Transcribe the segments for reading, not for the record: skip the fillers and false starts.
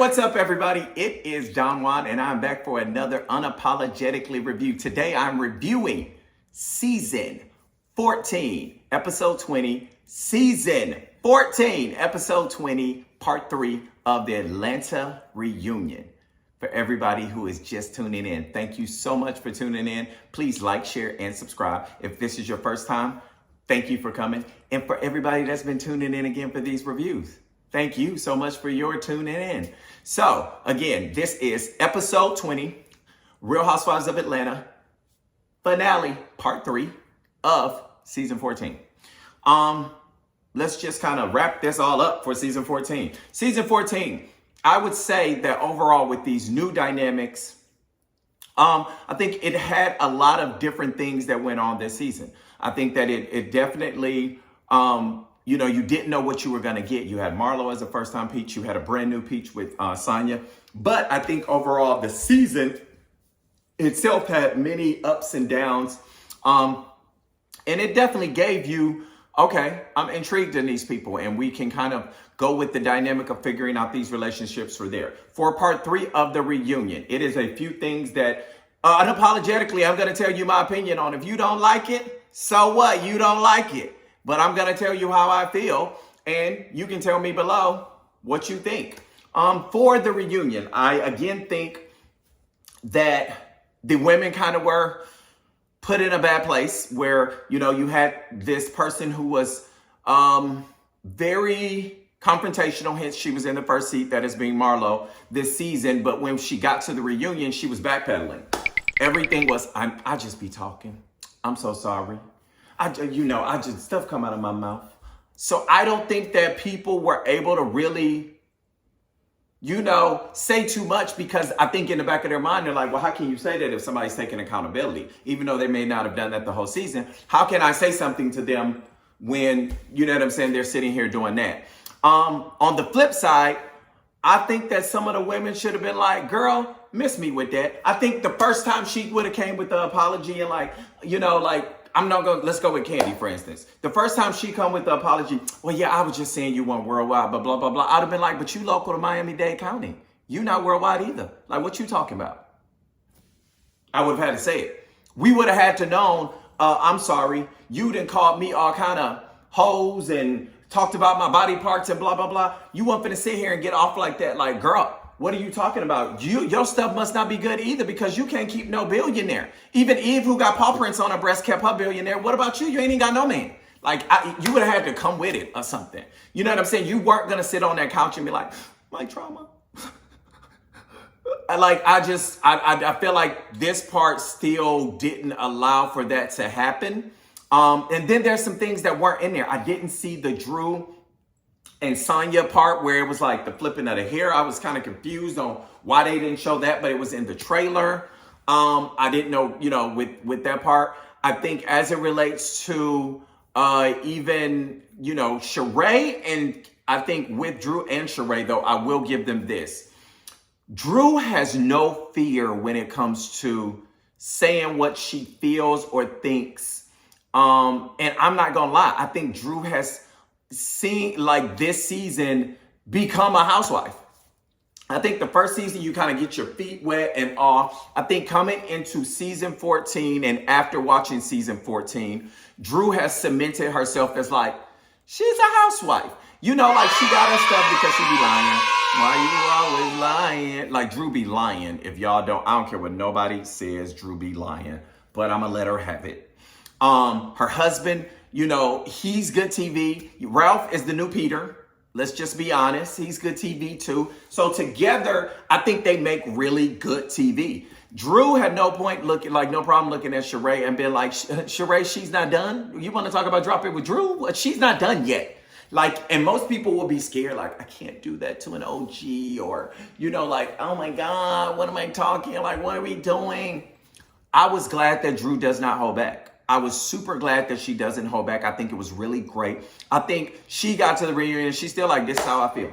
what's up, everybody? It is Don Juan, and I'm back for another Unapologetically Review. Today, I'm reviewing Season 14, Episode 20, Season 14, Episode 20, Part 3 of the Atlanta Reunion. For everybody who is just tuning in, thank you so much for tuning in. Please like, share, and subscribe. If this is your first time, thank you for coming. And for everybody that's been tuning in again for these reviews, thank you so much for your tuning in. So, again, this is episode 20, Real Housewives of Atlanta, finale, part 3 of season 14. Let's just kind of wrap this all up for season 14. Season 14, I would say that overall with these new dynamics, I think it had a lot of different things that went on this season. I think that it definitely, you didn't know what you were going to get. You had Marlo as a first-time Peach. You had a brand new Peach with Sonya. But I think overall the season itself had many ups and downs. And it definitely gave you, okay, I'm intrigued in these people. And we can kind of go with the dynamic of figuring out these relationships for there. For part 3 of the reunion, it is a few things that unapologetically, I'm going to tell you my opinion on. If you don't like it, so what? You don't like it. But I'm going to tell you how I feel, and you can tell me below what you think. For the reunion, I again think that the women kind of were put in a bad place where, you had this person who was very confrontational, hence she was in the first seat, that is being Marlo this season. But when she got to the reunion, she was backpedaling. Everything was, I just be talking. I'm so sorry. I just stuff come out of my mouth. So I don't think that people were able to really, say too much, because I think in the back of their mind, they're like, well, how can you say that if somebody's taking accountability? Even though they may not have done that the whole season, how can I say something to them when, they're sitting here doing that? On the flip side, I think that some of the women should have been like, girl, miss me with that. I think the first time she would have came with the apology and let's go with Candy, for instance. The first time she come with the apology, well, yeah, I was just saying you weren't worldwide, but blah, blah, blah. I'd have been like, but you local to Miami-Dade County. You not worldwide either. Like, what you talking about? I would have had to say it. We would have had to known, I'm sorry, you done called me all kind of hoes and talked about my body parts and blah, blah, blah. You want to sit here and get off like that. Like, girl, what are you talking about? Your stuff must not be good either, because you can't keep no billionaire. Even Eve, who got paw prints on her breast, kept her billionaire. What about you? You ain't even got no man. Like, you would have had to come with it or something. You know what I'm saying? You weren't going to sit on that couch and be like, my trauma. I feel like this part still didn't allow for that to happen. And then there's some things that weren't in there. I didn't see the Drew and Sonya part where it was like the flipping of the hair. I was kind of confused on why they didn't show that, but it was in the trailer. I didn't know, with that part. I think as it relates to even, Sheree, and I think with Drew and Sheree, though, I will give them this. Drew has no fear when it comes to saying what she feels or thinks. And I'm not going to lie. I think Drew has seen, like, this season become a housewife. I think the first season you kind of get your feet wet and all. I think coming into season 14 and after watching season 14, Drew has cemented herself as like, she's a housewife. She got her stuff because she be lying. Why you always lying? Like, Drew be lying. If y'all don't, I don't care what nobody says, Drew be lying. But I'm going to let her have it. Her husband, he's good TV. Ralph is the new Peter. Let's just be honest. He's good TV too. So together, I think they make really good TV. Drew had no problem looking at Sheree and being like, Sheree, she's not done. You want to talk about dropping with Drew? Well, she's not done yet. Like, and most people will be scared, like, I can't do that to an OG, or, like, oh my God, what am I talking? Like, what are we doing? I was glad that Drew does not hold back. I was super glad that she doesn't hold back. I think it was really great. I think she got to the reunion and she's still like, this is how I feel.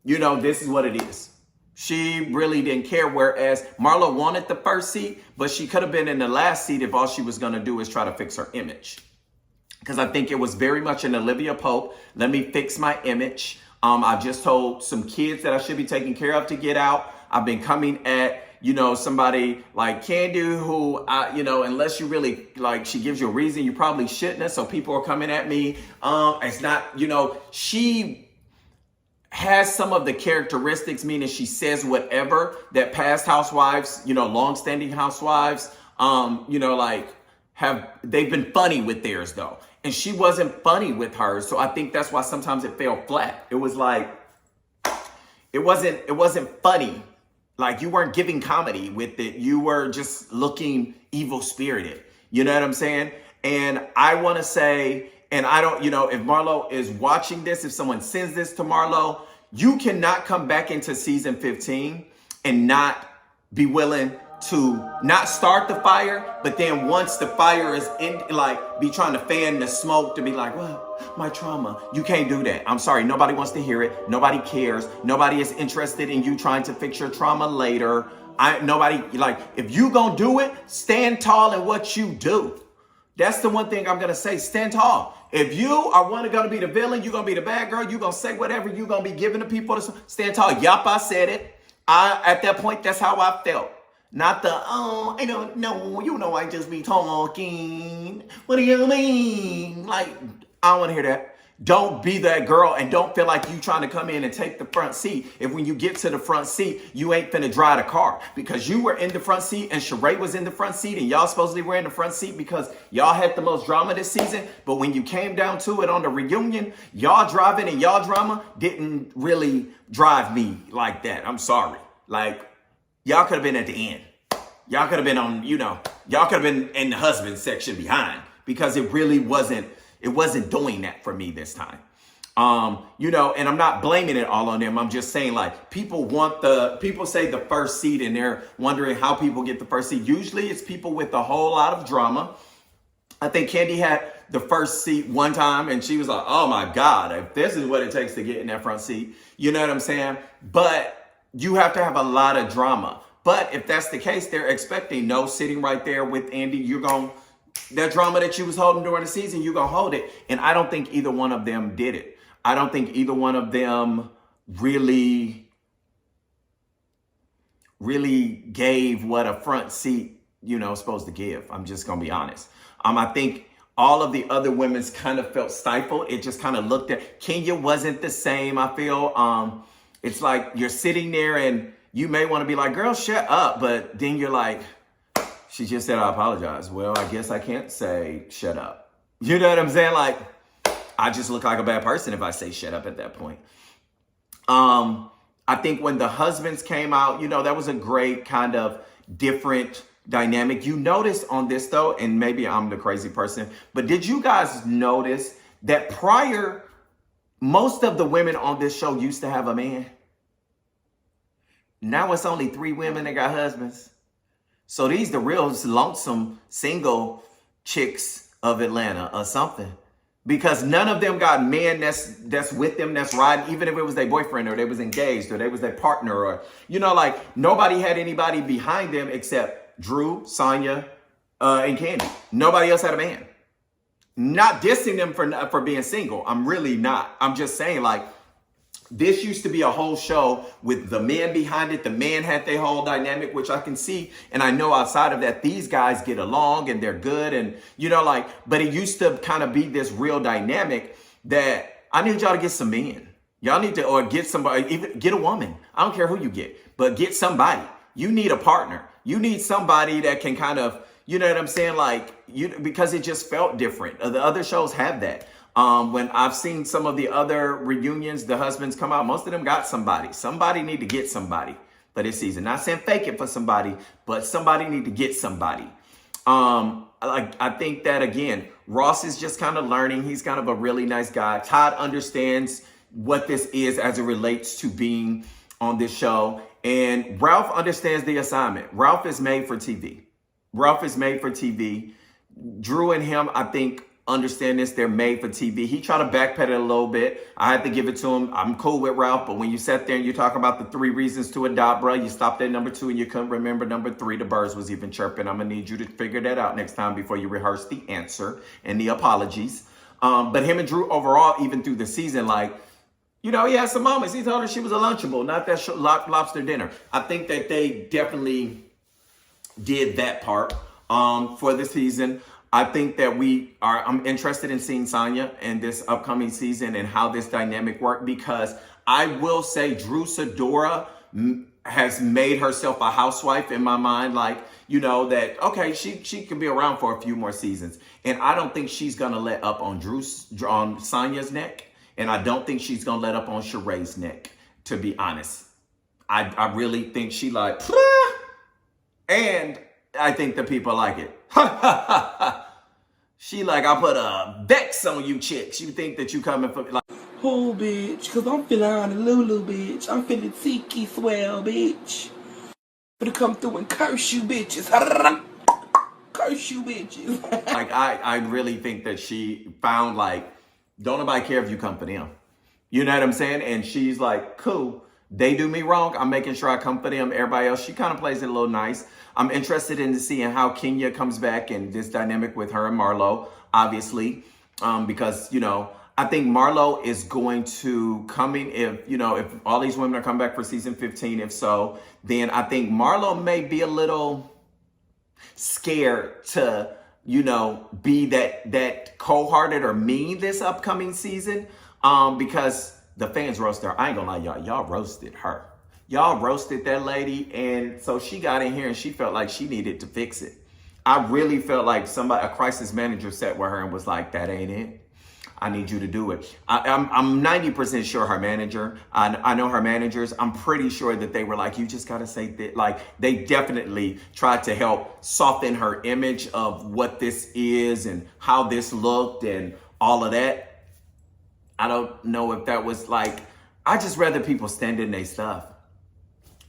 This is what it is. She really didn't care. Whereas Marlo wanted the first seat, but she could have been in the last seat if all she was going to do is try to fix her image. Because I think it was very much an Olivia Pope. Let me fix my image. I just told some kids that I should be taking care of to get out. I've been coming at, somebody like Candy who, unless you really, like, she gives you a reason, you probably shouldn't have. So people are coming at me. It's not, she has some of the characteristics, meaning she says whatever that past housewives, long-standing housewives, they've been funny with theirs though. And she wasn't funny with hers. So I think that's why sometimes it fell flat. It was like, it wasn't funny. Like, you weren't giving comedy with it. You were just looking evil spirited. You know what I'm saying? And I want to say, and I don't, if Marlo is watching this, if someone sends this to Marlo, you cannot come back into season 15 and not be willing to not start the fire, but then once the fire is in, like, be trying to fan the smoke to be like, well, my trauma. You can't do that. I'm sorry. Nobody wants to hear it. Nobody cares. Nobody is interested in you trying to fix your trauma later. If you gonna do it, stand tall in what you do. That's the one thing I'm gonna say. Stand tall. If you are gonna be the villain, you're gonna be the bad girl, you're gonna say whatever you're gonna be giving to people to stand tall. Yup, I said it. At that point, that's how I felt. Not I don't know, I just be talking. What do you mean? Like, I don't want to hear that. Don't be that girl and don't feel like you trying to come in and take the front seat. If when you get to the front seat, you ain't finna drive the car because you were in the front seat and Sheree was in the front seat and y'all supposedly were in the front seat because y'all had the most drama this season. But when you came down to it on the reunion, y'all driving and y'all drama didn't really drive me like that. I'm sorry. Like, y'all could have been at the end. Y'all could have been on, y'all could have been in the husband section behind because it really wasn't doing that for me this time. And I'm not blaming it all on them. I'm just saying, like, people say the first seat and they're wondering how people get the first seat. Usually it's people with a whole lot of drama. I think Candy had the first seat one time and she was like, oh my God, if this is what it takes to get in that front seat, you know what I'm saying? But you have to have a lot of drama. But if that's the case, they're expecting no sitting right there with Andy. That drama that you was holding during the season, you're going to hold it. And I don't think either one of them did it. I don't think either one of them really gave what a front seat, is supposed to give. I'm just going to be honest. I think all of the other women's kind of felt stifled. It just kind of looked at Kenya wasn't the same. I feel it's like you're sitting there and you may want to be like, girl, shut up. But then you're like, she just said, I apologize. Well, I guess I can't say shut up. You know what I'm saying? Like, I just look like a bad person if I say shut up at that point. I think when the husbands came out, that was a great kind of different dynamic. You notice on this though, and maybe I'm the crazy person, but did you guys notice that prior, most of the women on this show used to have a man? Now it's only 3 women that got husbands. So these the real lonesome single chicks of Atlanta or something. Because none of them got men that's with them, that's riding, even if it was their boyfriend or they was engaged or they was their partner or, nobody had anybody behind them except Drew, Sonya, and Candy. Nobody else had a man. Not dissing them for being single. I'm really not. I'm just saying, like, this used to be a whole show with the men behind it. The men had their whole dynamic, which I can see. And I know outside of that, these guys get along and they're good. And, but it used to kind of be this real dynamic that I need y'all to get some men. Y'all need to, or get somebody, even get a woman. I don't care who you get, but get somebody. You need a partner. You need somebody that can kind of, you know what I'm saying? Like, because it just felt different. The other shows have that. When I've seen some of the other reunions, the husbands come out, most of them got somebody. Somebody need to get somebody for this season. Not saying fake it for somebody, but somebody need to get somebody. I think that, again, Ross is just kind of learning. He's kind of a really nice guy. Todd understands what this is as it relates to being on this show. And Ralph understands the assignment. Ralph is made for TV. Ralph is made for TV. Drew and him, I think, understand this. They're made for TV. He tried to backpedal a little bit. I had to give it to him. I'm cool with Ralph, but when you sat there and you talk about the 3 reasons to adopt, bro, you stopped at number 2 and you couldn't remember number 3. The birds was even chirping. I'm gonna need you to figure that out next time before you rehearse the answer and the apologies. But him and Drew overall, even through the season, like, You know, he had some moments. He told her she was a Lunchable, not that lobster dinner. I think that they definitely did that part for the season. I think that I'm interested in seeing Sonya in this upcoming season and how this dynamic worked, because I will say Drew Sidora has made herself a housewife in my mind. Like, you know, that, okay, she can be around for a few more seasons. And I don't think she's going to let up on Sonya's neck. And I don't think she's going to let up on Sheree's neck, to be honest. I really think she like, and I think the people like it. She like, I put a Vex on you chicks. You think that you coming for like. Oh, bitch, cause I'm feeling Honolulu, bitch. I'm feeling Tiki swell, bitch. Gonna come through and curse you, bitches. Curse you, bitches. Like, I really think that she found, like, don't nobody care if you come for them. You know what I'm saying? And she's like, cool. They do me wrong. I'm making sure I come for them. Everybody else, she kind of plays it a little nice. I'm interested in seeing how Kenya comes back and this dynamic with her and Marlo, obviously, because, you know, I think Marlo is going to come in if all these women are coming back for season 15, if so, then I think Marlo may be a little scared to, you know, be that cold-hearted or mean this upcoming season, because the fans roast her. I ain't gonna lie, y'all roasted her. Y'all roasted that lady, and so she got in here and she felt like she needed to fix it. I really felt like a crisis manager sat with her and was like, that ain't it. I need you to do it. I'm 90% sure her manager, I know her managers, I'm pretty sure that they were like, you just gotta say that. Like, they definitely tried to help soften her image of what this is and how this looked and all of that. I don't know if that was like, I just rather people stand in their stuff.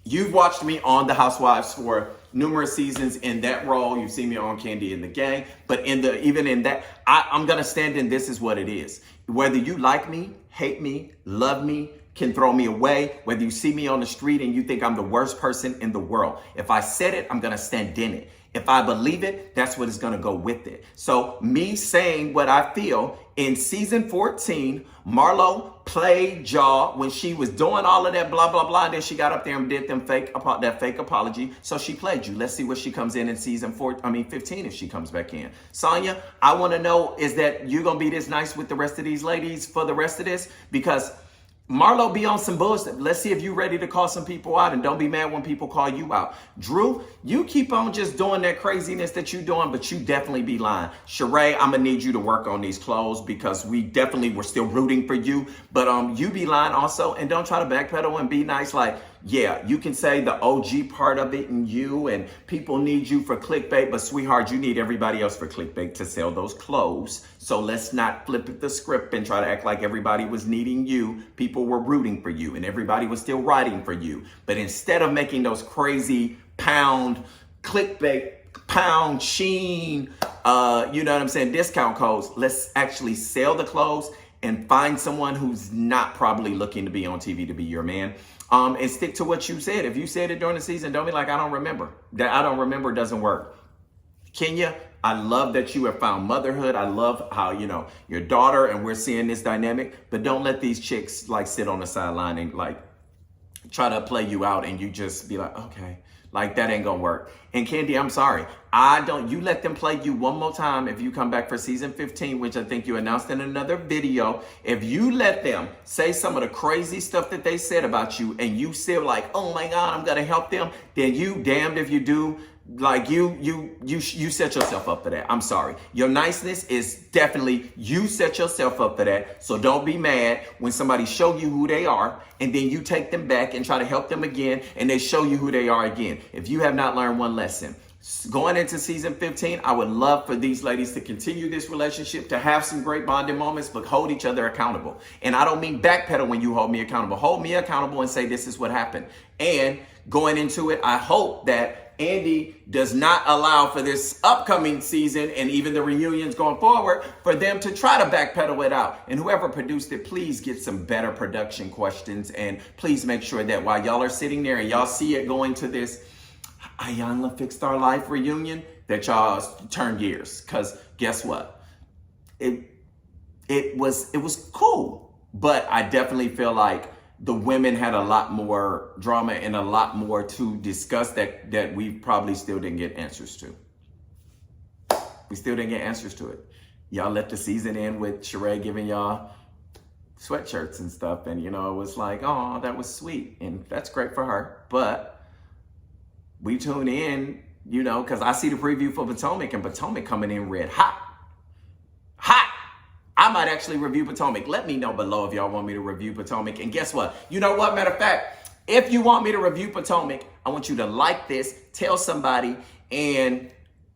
You've watched me on The Housewives for numerous seasons in that role. You've seen me on Candy and the Gang, but even in that, I'm gonna stand in This Is What It Is. Whether you like me, hate me, love me, can throw me away, whether you see me on the street and you think I'm the worst person in the world, if I said it, I'm gonna stand in it. If I believe it, that's what is gonna go with it. So me saying what I feel, in season 14, Marlo played y'all when she was doing all of that blah, blah, blah. And then she got up there and did that fake apology. So she played you. Let's see what she comes in season 15 if she comes back in. Sonya, I want to know, is that you're going to be this nice with the rest of these ladies for the rest of this? Because Marlo be on some bullshit. Let's see if you're ready to call some people out, and don't be mad when people call you out. Drew, you keep on just doing that craziness that you're doing, but you definitely be lying. Sheree, I'm gonna need you to work on these clothes because we definitely were still rooting for you, but you be lying also, and don't try to backpedal and be nice. Like, yeah, you can say the OG part of it and you, and people need you for clickbait, but sweetheart, you need everybody else for clickbait to sell those clothes. So let's not flip the script and try to act like everybody was needing you. People were rooting for you and everybody was still writing for you. But instead of making those crazy pound clickbait, pound Sheen, you know what I'm saying, discount codes, let's actually sell the clothes and find someone who's not probably looking to be on TV to be your man. And stick to what you said. If you said it during the season, don't be like, I don't remember. That I don't remember doesn't work. Kenya, I love that you have found motherhood. I love how, you know, your daughter, and we're seeing this dynamic, but don't let these chicks like sit on the sideline and like try to play you out and you just be like, okay, like that ain't gonna work. And Candy, I'm sorry. You let them play you one more time if you come back for season 15, which I think you announced in another video. If you let them say some of the crazy stuff that they said about you and you still like, oh my God, I'm gonna help them, then you damned if you do. Like you set yourself up for that. I'm sorry. Your niceness is definitely, you set yourself up for that. So don't be mad when somebody show you who they are and then you take them back and try to help them again and they show you who they are again. If you have not learned one lesson, going into season 15, I would love for these ladies to continue this relationship, to have some great bonding moments, but hold each other accountable. And I don't mean backpedal when you hold me accountable. Hold me accountable and say, this is what happened. And going into it, I hope that Andy does not allow for this upcoming season and even the reunions going forward for them to try to backpedal it out. And whoever produced it, please get some better production questions. And please make sure that while y'all are sitting there and y'all see it going to this Ayanla Fixed Our Life reunion, that y'all turn gears. Because guess what? It was cool. But I definitely feel like the women had a lot more drama and a lot more to discuss that we probably still didn't get answers to. We still didn't get answers to it. Y'all let the season end with Sheree giving y'all sweatshirts and stuff. And, you know, it was like, oh, that was sweet. And that's great for her. But we tune in, you know, because I see the preview for Potomac, and Potomac coming in red hot. Hot! I might actually review Potomac. Let me know below if y'all want me to review Potomac. And guess what? You know what? Matter of fact, if you want me to review Potomac, I want you to like this, tell somebody, and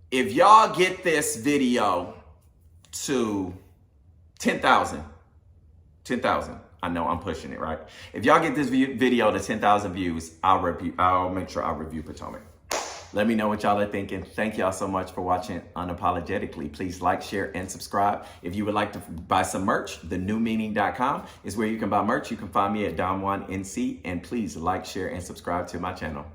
if y'all get this video to 10,000, I know I'm pushing it, right? If y'all get this video to 10,000 views, I'll make sure I review Potomac. Let me know what y'all are thinking. Thank y'all so much for watching Unapologetically. Please like, share, and subscribe. If you would like to buy some merch, thenewmeaning.com is where you can buy merch. You can find me at Don Juan NC, and please like, share, and subscribe to my channel.